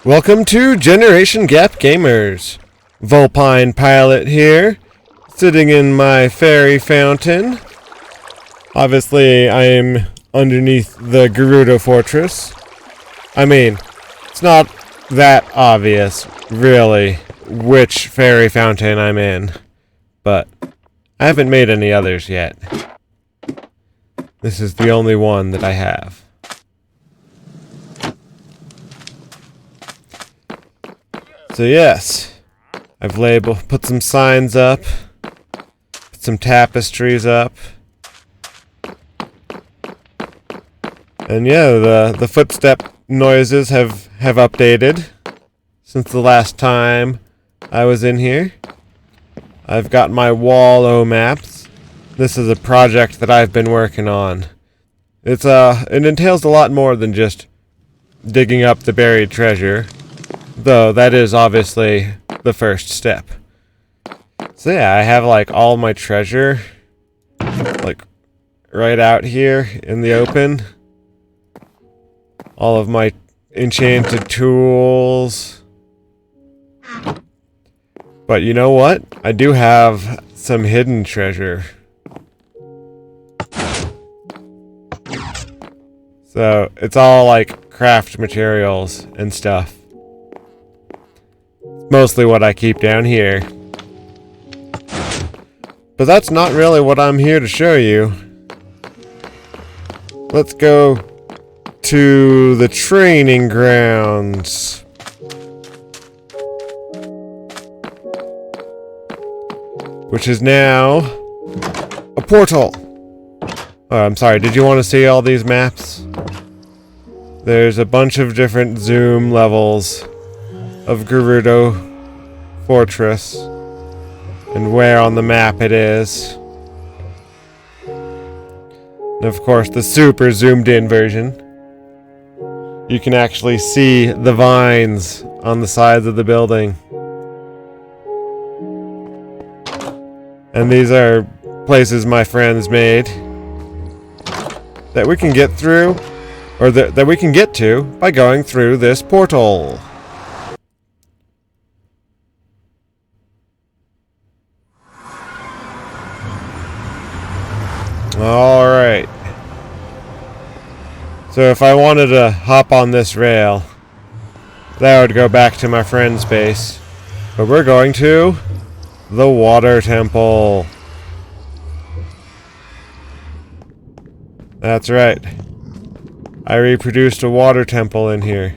Welcome to Generation Gap Gamers. Vulpine Pilot here, sitting in my fairy fountain. Obviously, I am underneath the Gerudo Fortress. I mean, it's not that obvious, really, which fairy fountain I'm in. But I haven't made any others yet. This is the only one that I have. So yes, I've put some signs up, put some tapestries up, and yeah, the footstep noises have updated since the last time I was in here. I've got my wall maps. This is a project that I've been working on. It entails a lot more than just digging up the buried treasure. Though, that is obviously the first step. So yeah, I have like all my treasure like right out here in the open. All of my enchanted tools. But you know what? I do have some hidden treasure. So, it's all like craft materials and stuff. Mostly what I keep down here. But that's not really what I'm here to show you. Let's go to the training grounds. Which is now a portal. Oh, I'm sorry, did you want to see all these maps? There's a bunch of different zoom levels of Gerudo Fortress and where on the map it is. And of course, the super zoomed in version. You can actually see the vines on the sides of the building. And these are places my friends made that we can get through, or that we can get to by going through this portal. Alright. So if I wanted to hop on this rail, that would go back to my friend's base. But we're going to the water temple. That's right. I reproduced a water temple in here.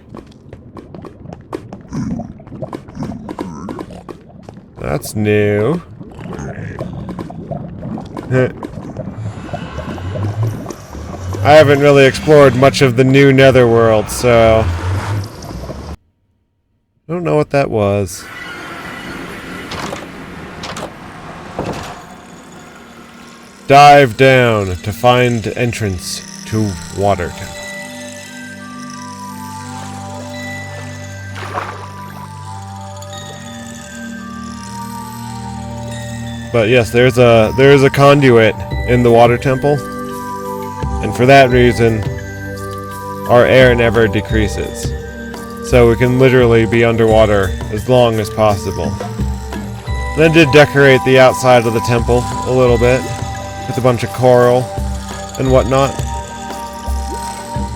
That's new. I haven't really explored much of the new Netherworld, so I don't know what that was. Dive down to find entrance to Water Temple. But yes, there is a conduit in the Water Temple. And for that reason, our air never decreases. So we can literally be underwater as long as possible. Then did decorate the outside of the temple a little bit with a bunch of coral and whatnot.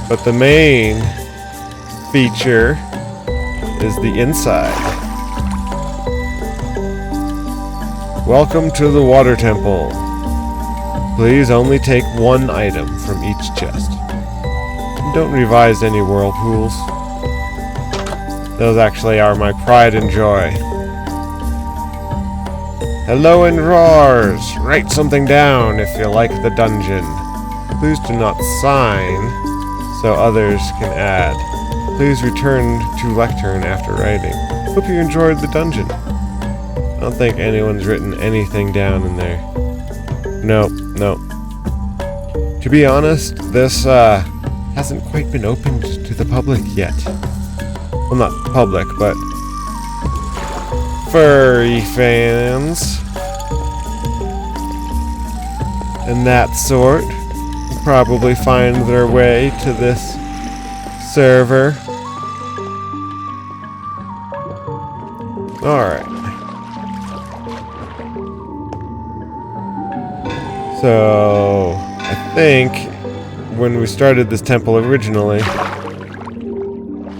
But the main feature is the inside. Welcome to the Water Temple. Please only take one item from each chest. And don't revise any whirlpools. Those actually are my pride and joy. Hello and roars! Write something down if you like the dungeon. Please do not sign so others can add. Please return to lectern after writing. Hope you enjoyed the dungeon. I don't think anyone's written anything down in there. Nope. To be honest, this hasn't quite been opened to the public yet. Well, not public, but furry fans and that sort will probably find their way to this server. Alright. So, I think when we started this temple originally,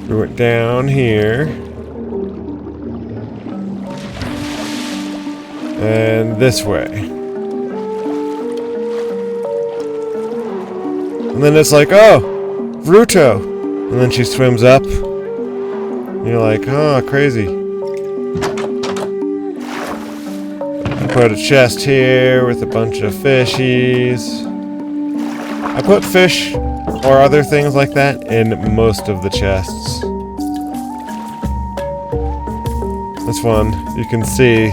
we went down here. And this way. And then it's like, oh, Ruto! And then she swims up. And you're like, oh, crazy. I put a chest here with a bunch of fishies. I put fish or other things like that in most of the chests. This one, you can see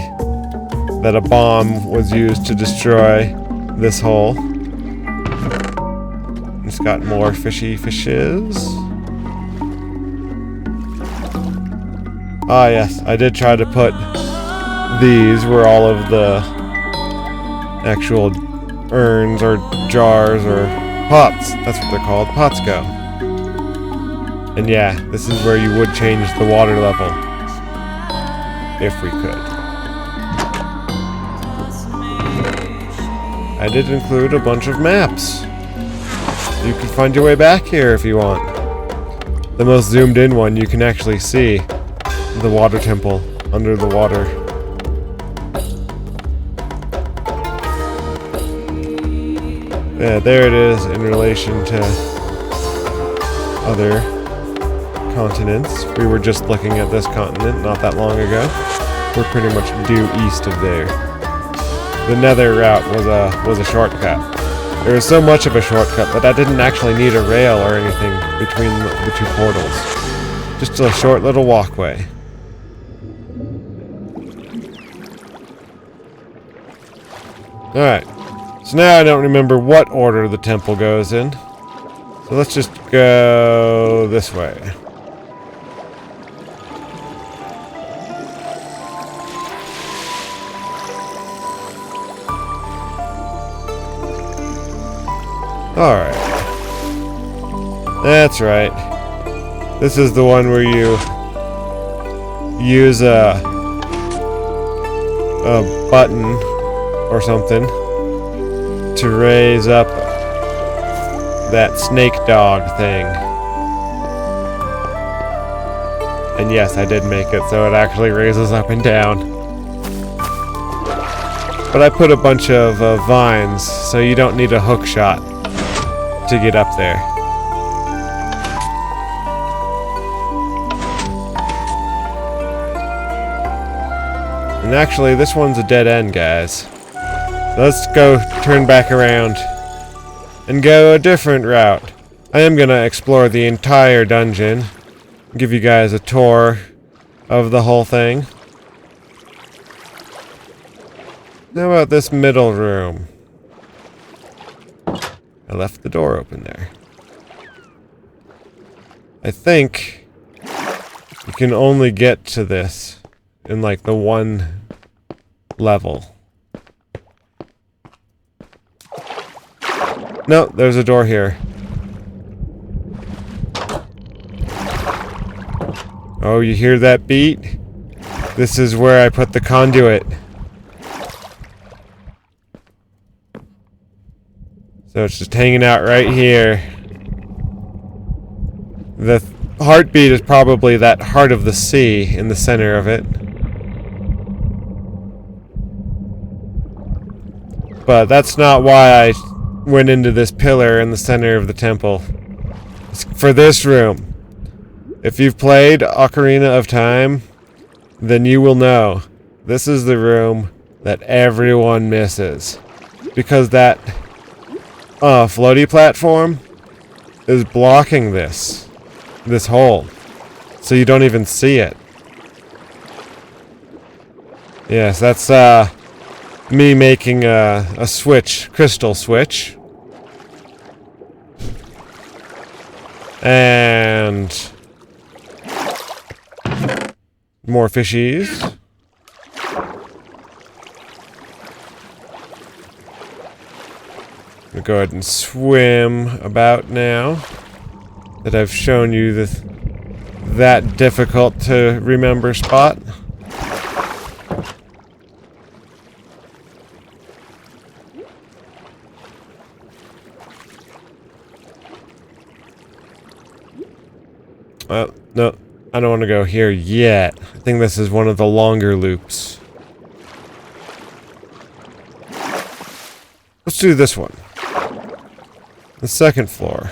that a bomb was used to destroy this hole. It's got more fishes. Ah, yes, I did try to put these where all of the actual urns or jars or pots, that's what they're called, pots go. And yeah, this is where you would change the water level. If we could. I did include a bunch of maps. You can find your way back here if you want. The most zoomed in one, you can actually see the water temple under the water. Yeah, there it is in relation to other continents. We were just looking at this continent not that long ago. We're pretty much due east of there. The nether route was a shortcut. There was so much of a shortcut that I didn't actually need a rail or anything between the two portals. Just a short little walkway. Alright, so now I don't remember what order the temple goes in. So let's just go this way. Alright. That's right. This is the one where you use a button or something to raise up that snake dog thing. And yes, I did make it so it actually raises up and down. But I put a bunch of vines, so you don't need a hook shot to get up there. And actually, this one's a dead end, guys. So let's go turn back around and go a different route. I am gonna explore the entire dungeon, give you guys a tour of the whole thing. How about this middle room? I left the door open there. I think you can only get to this in like the one level. No, there's a door here. Oh, you hear that beat? This is where I put the conduit. So it's just hanging out right here. The heartbeat is probably that heart of the sea in the center of it. But that's not why I went into this pillar in the center of the temple. It's for this room. If you've played Ocarina of Time, then you will know this is the room that everyone misses. Because that floaty platform is blocking this hole, so you don't even see it. Yes, that's me making a switch, crystal switch, and more fishies. Go ahead and swim about now that I've shown you that difficult to remember spot. No. I don't want to go here yet. I think this is one of the longer loops. Let's do this one. The second floor.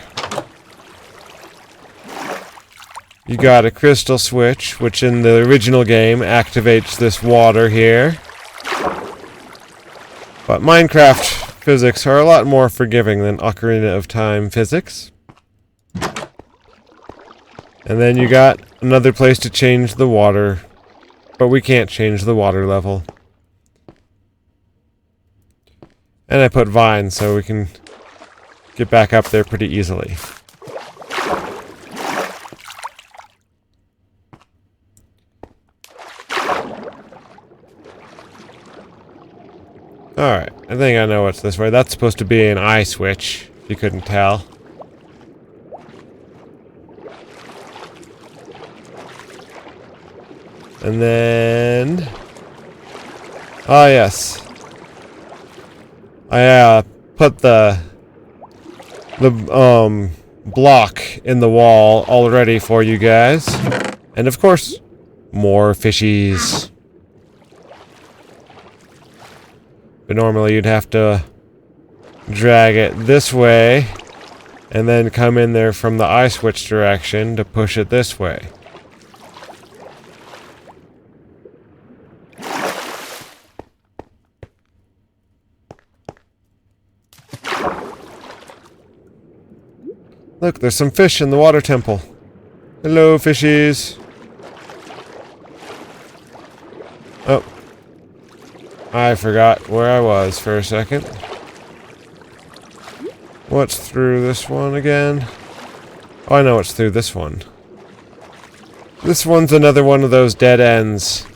You got a crystal switch, which in the original game activates this water here. But Minecraft physics are a lot more forgiving than Ocarina of Time physics. And then you got another place to change the water, but we can't change the water level. And I put vines so we can get back up there pretty easily. Alright, I think I know what's this way. That's supposed to be an eye switch, if you couldn't tell. And then... oh, yes. I put the block in the wall already for you guys. And of course, more fishies. But normally you'd have to drag it this way and then come in there from the eye switch direction to push it this way. Look, there's some fish in the water temple. Hello, fishies. Oh. I forgot where I was for a second. What's through this one again? Oh, I know what's through this one. This one's another one of those dead ends.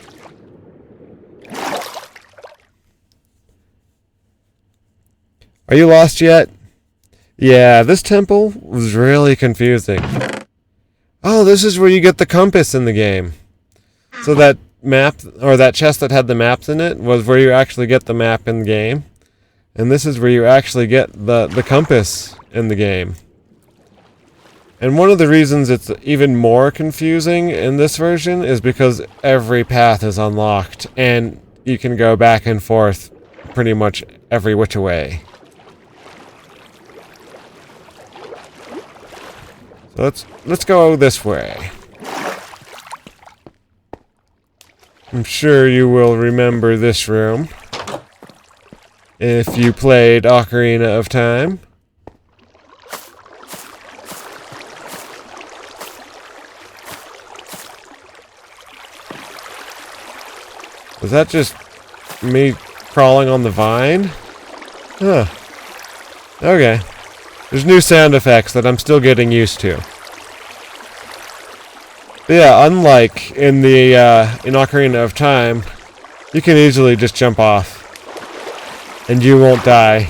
Are you lost yet? Yeah, this temple was really confusing. Oh, this is where you get the compass in the game. So that map, or that chest that had the maps in it, was where you actually get the map in the game. And this is where you actually get the compass in the game. And one of the reasons it's even more confusing in this version is because every path is unlocked, and you can go back and forth pretty much every which way. So let's go this way. I'm sure you will remember this room if you played Ocarina of Time. Was that just me crawling on the vine? Huh. Okay. There's new sound effects that I'm still getting used to. But yeah, unlike in the in Ocarina of Time, you can easily just jump off, and you won't die.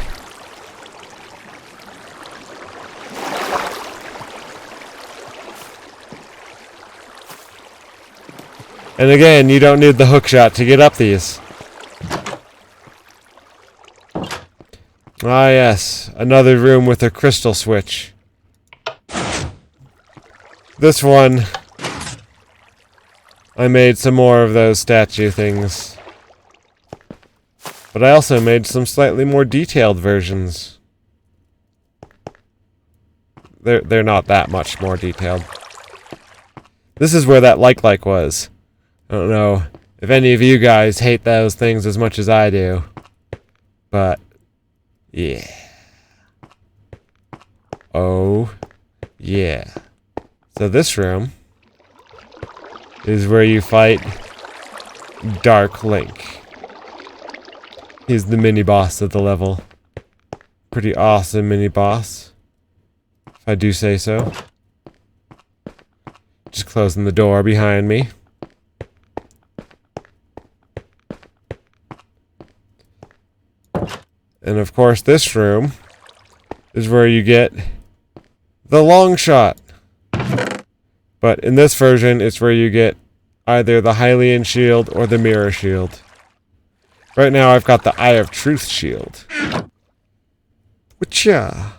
And again, you don't need the hookshot to get up these. Ah yes, another room with a crystal switch. This one, I made some more of those statue things. But I also made some slightly more detailed versions. They're not that much more detailed. This is where that like was. I don't know if any of you guys hate those things as much as I do. But yeah. Oh, yeah. So this room is where you fight Dark Link. He's the mini-boss of the level. Pretty awesome mini-boss, if I do say so. Just closing the door behind me. And of course this room is where you get the long shot. But in this version, it's where you get either the Hylian shield or the mirror shield. Right now I've got the Eye of Truth shield. Whatcha?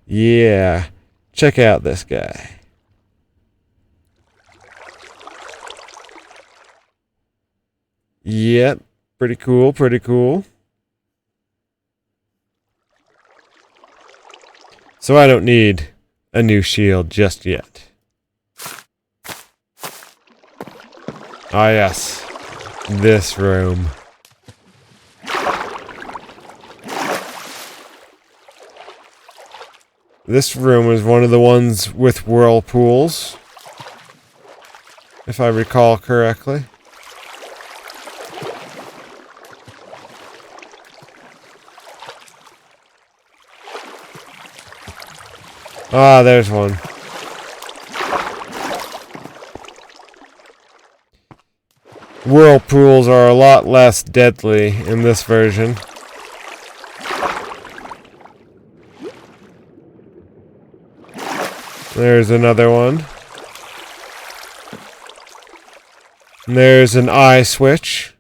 Yeah, check out this guy. Yeah, pretty cool, pretty cool. So I don't need a new shield just yet. Ah, yes. This room. This room is one of the ones with whirlpools, if I recall correctly. Ah, there's one. Whirlpools are a lot less deadly in this version. There's another one. And there's an eye switch.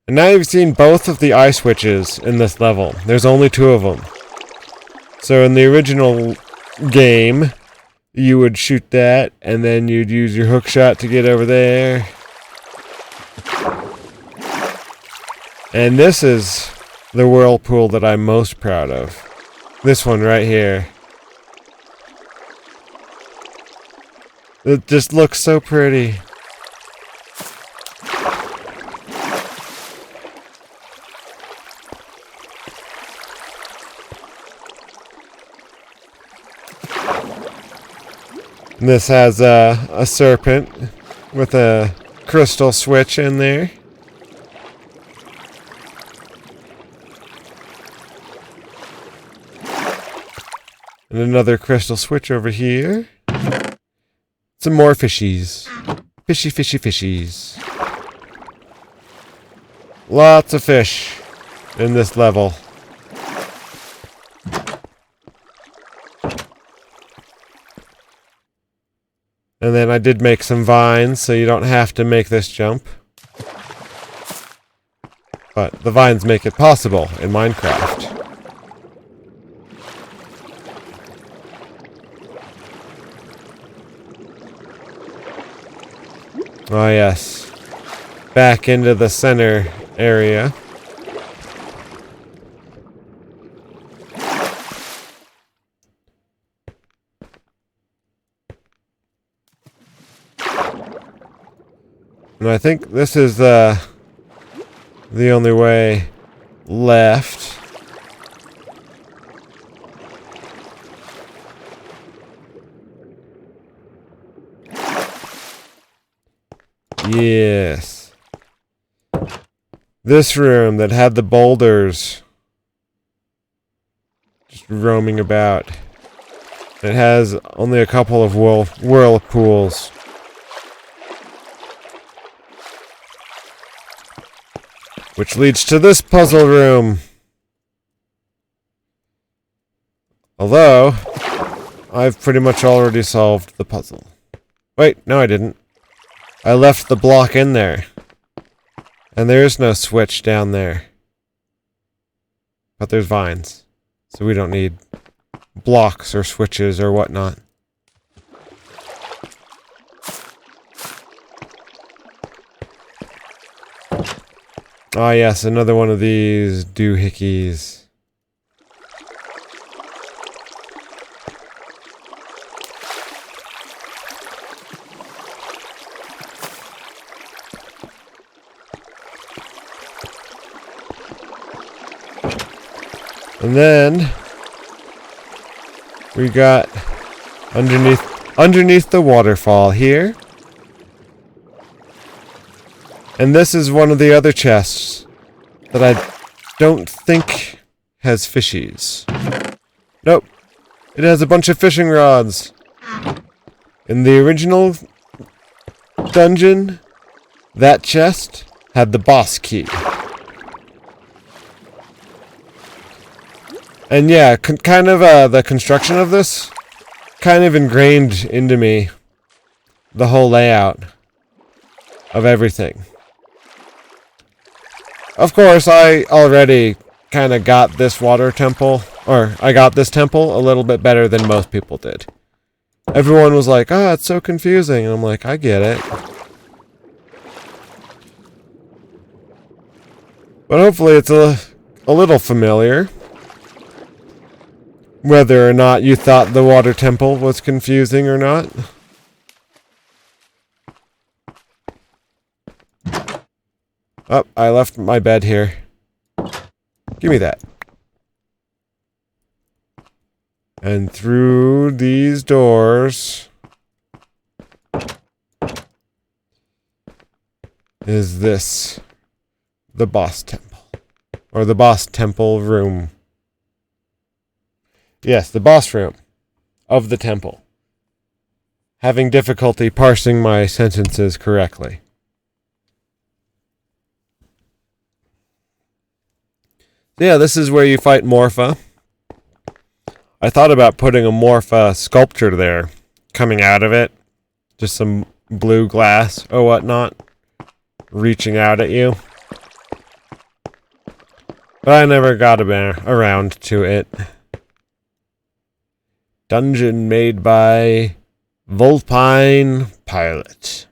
And now you've seen both of the eye switches in this level. There's only 2 of them. So in the original game, you would shoot that, and then you'd use your hook shot to get over there. And this is the whirlpool that I'm most proud of. This one right here. It just looks so pretty. This has a serpent with a crystal switch in there. And another crystal switch over here. Some more fishies. Fishy, fishy, fishies. Lots of fish in this level. And then I did make some vines, so you don't have to make this jump. But the vines make it possible in Minecraft. Oh yes. Back into the center area. And I think this is the only way left. Yes. This room that had the boulders just roaming about. It has only a couple of whirlpools. Which leads to this puzzle room. Although, I've pretty much already solved the puzzle. Wait, no I didn't. I left the block in there. And there is no switch down there. But there's vines. So we don't need blocks or switches or whatnot. Ah yes, another one of these doohickeys. And then we got underneath the waterfall here. And this is one of the other chests that I don't think has fishies. Nope. It has a bunch of fishing rods. In the original dungeon, that chest had the boss key. And yeah, kind of the construction of this kind of ingrained into me the whole layout of everything. Of course, I already kind of got this water temple, or I got this temple a little bit better than most people did. Everyone was like, oh, it's so confusing. And I'm like, I get it. But hopefully it's a little familiar. Whether or not you thought the water temple was confusing or not. Oh, I left my bed here. Give me that. And through these doors is this, the boss temple. Or the boss temple room. Yes, the boss room of the temple. Having difficulty parsing my sentences correctly. Yeah, this is where you fight Morpha. I thought about putting a Morpha sculpture there, coming out of it. Just some blue glass or whatnot, reaching out at you. But I never got around to it. Dungeon made by Vulpine Pilot.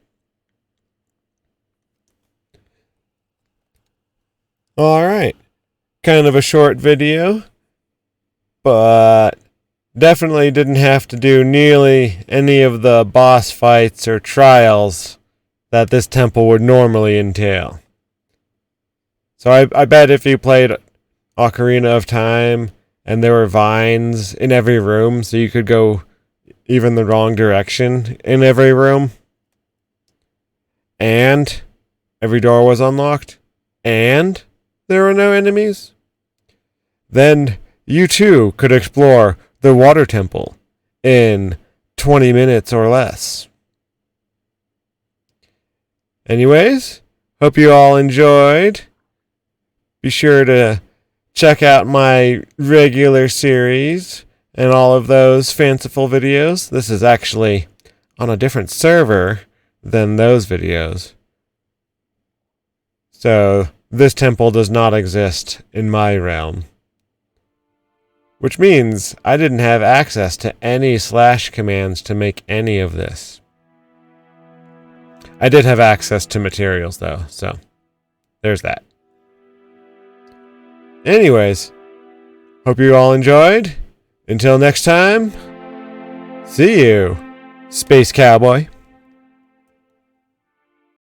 Alright. Kind of a short video, but definitely didn't have to do nearly any of the boss fights or trials that this temple would normally entail. So I bet if you played Ocarina of Time and there were vines in every room, so you could go even the wrong direction in every room, and every door was unlocked, and there were no enemies, then you too could explore the water temple in 20 minutes or less. Anyways, hope you all enjoyed. Be sure to check out my regular series and all of those fanciful videos. This is actually on a different server than those videos. So this temple does not exist in my realm. Which means I didn't have access to any slash commands to make any of this. I did have access to materials though, so there's that. Anyways, hope you all enjoyed. Until next time, see you, Space Cowboy.